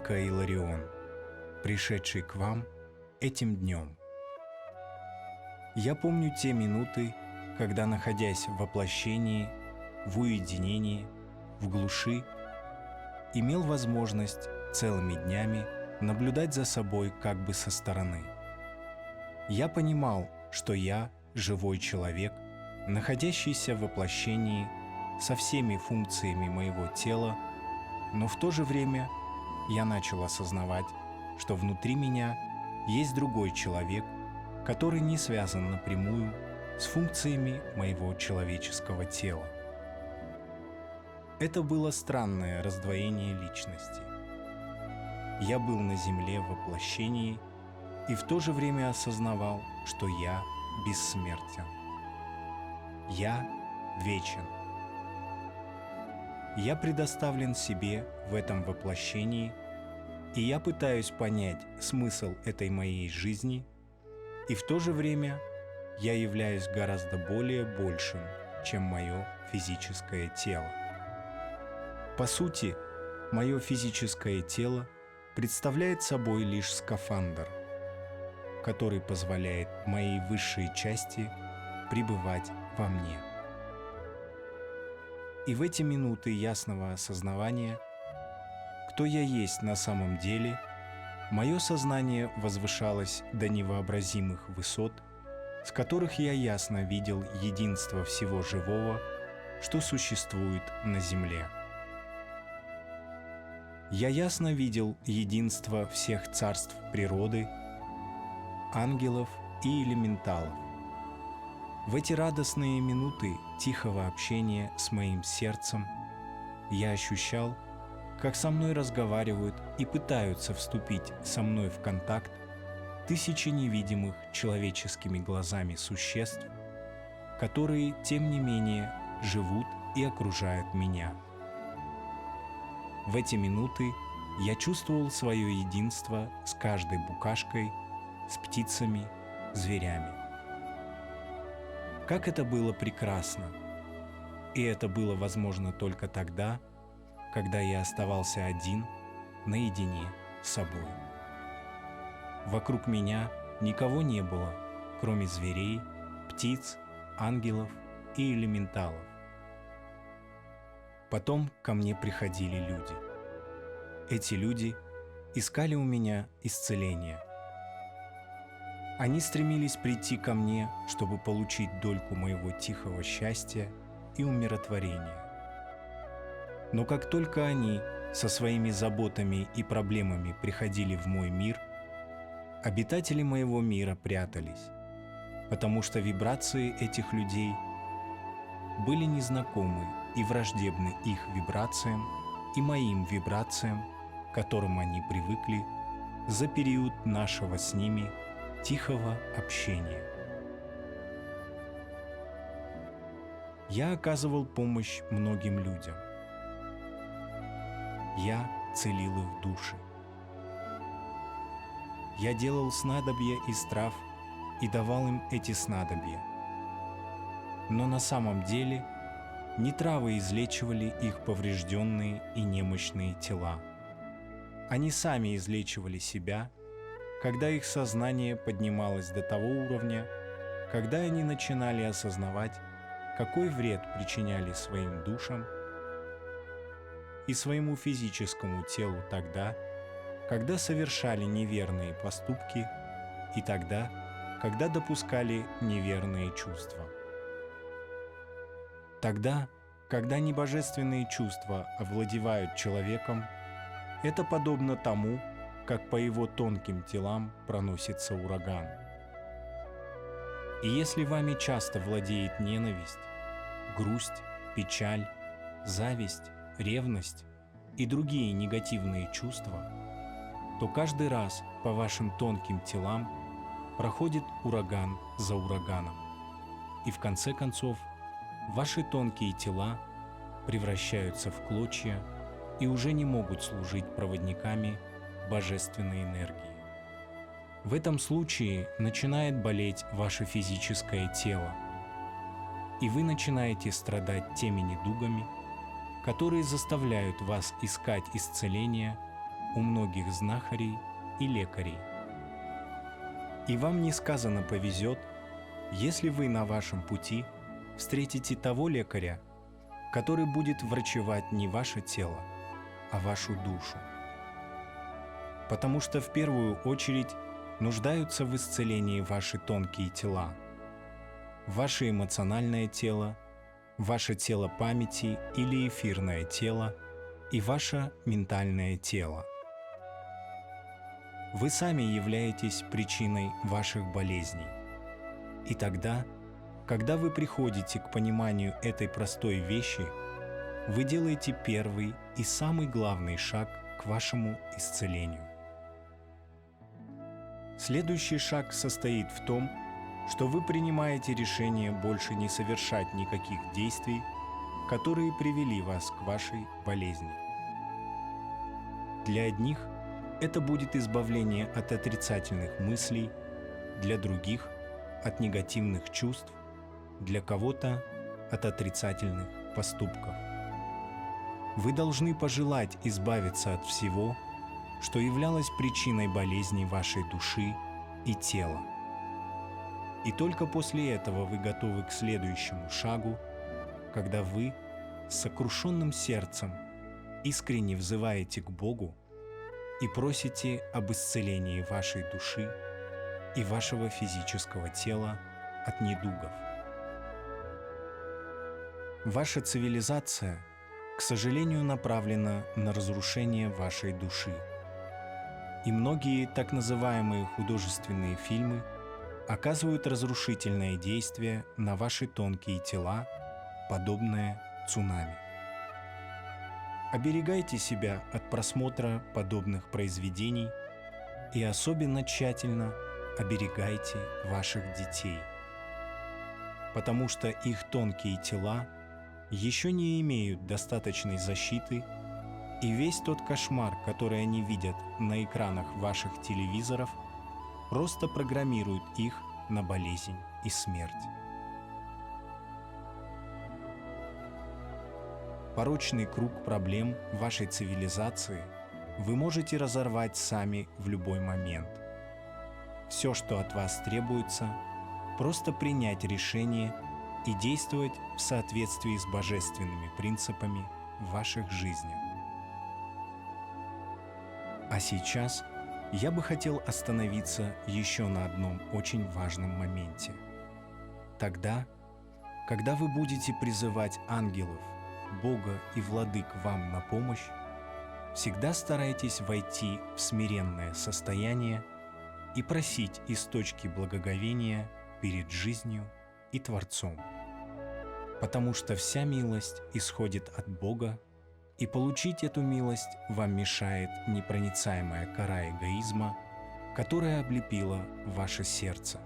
владыка Иларион, пришедший к вам этим днем. Я помню те минуты, когда, находясь в воплощении, в уединении, в глуши, имел возможность целыми днями наблюдать за собой как бы со стороны. Я понимал, что я живой человек, находящийся в воплощении со всеми функциями моего тела, но в то же время я начал осознавать, что внутри меня есть другой человек, который не связан напрямую с функциями моего человеческого тела. Это было странное раздвоение личности. Я был на земле в воплощении и в то же время осознавал, что я бессмертен. Я вечен. Я предоставлен себе в этом воплощении, и я пытаюсь понять смысл этой моей жизни, и в то же время я являюсь гораздо более большим, чем мое физическое тело. По сути, мое физическое тело представляет собой лишь скафандр, который позволяет моей высшей части пребывать во мне. И в эти минуты ясного осознавания, кто я есть на самом деле, мое сознание возвышалось до невообразимых высот, с которых я ясно видел единство всего живого, что существует на земле. Я ясно видел единство всех царств природы, ангелов и элементалов. В эти радостные минуты тихого общения с моим сердцем я ощущал, как со мной разговаривают и пытаются вступить со мной в контакт тысячи невидимых человеческими глазами существ, которые, тем не менее, живут и окружают меня. В эти минуты я чувствовал свое единство с каждой букашкой, с птицами, зверями. Как это было прекрасно! И это было возможно только тогда, когда я оставался один, наедине с собой. Вокруг меня никого не было, кроме зверей, птиц, ангелов и элементалов. Потом ко мне приходили люди. Эти люди искали у меня исцеления. Они стремились прийти ко мне, чтобы получить дольку моего тихого счастья и умиротворения. Но как только они со своими заботами и проблемами приходили в мой мир, обитатели моего мира прятались, потому что вибрации этих людей были незнакомы и враждебны их вибрациям и моим вибрациям, к которым они привыкли за период нашего с ними тихого общения. Я оказывал помощь многим людям. Я целил их души. Я делал снадобья из трав и давал им эти снадобья. Но на самом деле не травы излечивали их поврежденные и немощные тела. Они сами излечивали себя, когда их сознание поднималось до того уровня, когда они начинали осознавать, какой вред причиняли своим душам и своему физическому телу тогда, когда совершали неверные поступки, и тогда, когда допускали неверные чувства. Тогда, когда небожественные чувства овладевают человеком, это подобно тому, как по его тонким телам проносится ураган. И если вами часто владеет ненависть, грусть, печаль, зависть, ревность и другие негативные чувства, то каждый раз по вашим тонким телам проходит ураган за ураганом. И в конце концов ваши тонкие тела превращаются в клочья и уже не могут служить проводниками божественной энергии. В этом случае начинает болеть ваше физическое тело, и вы начинаете страдать теми недугами, которые заставляют вас искать исцеления у многих знахарей и лекарей. И вам несказанно повезет, если вы на вашем пути встретите того лекаря, который будет врачевать не ваше тело, а вашу душу. Потому что в первую очередь нуждаются в исцелении ваши тонкие тела, ваше эмоциональное тело, ваше тело памяти или эфирное тело и ваше ментальное тело. Вы сами являетесь причиной ваших болезней. И тогда, когда вы приходите к пониманию этой простой вещи, вы делаете первый и самый главный шаг к вашему исцелению. Следующий шаг состоит в том, что вы принимаете решение больше не совершать никаких действий, которые привели вас к вашей болезни. Для одних это будет избавление от отрицательных мыслей, для других – от негативных чувств, для кого-то – от отрицательных поступков. Вы должны пожелать избавиться от всего, что являлось причиной болезни вашей души и тела. И только после этого вы готовы к следующему шагу, когда вы с сокрушенным сердцем искренне взываете к Богу и просите об исцелении вашей души и вашего физического тела от недугов. Ваша цивилизация, к сожалению, направлена на разрушение вашей души. И многие так называемые художественные фильмы оказывают разрушительное действие на ваши тонкие тела, подобное цунами. Оберегайте себя от просмотра подобных произведений и особенно тщательно оберегайте ваших детей, потому что их тонкие тела еще не имеют достаточной защиты, и весь тот кошмар, который они видят на экранах ваших телевизоров, просто программирует их на болезнь и смерть. Порочный круг проблем вашей цивилизации вы можете разорвать сами в любой момент. Все, что от вас требуется, просто принять решение и действовать в соответствии с божественными принципами в ваших жизнях. А сейчас я бы хотел остановиться еще на одном очень важном моменте. Тогда, когда вы будете призывать ангелов, Бога и владык вам на помощь, всегда старайтесь войти в смиренное состояние и просить из точки благоговения перед жизнью и Творцом. Потому что вся милость исходит от Бога, и получить эту милость вам мешает непроницаемая кора эгоизма, которая облепила ваше сердце.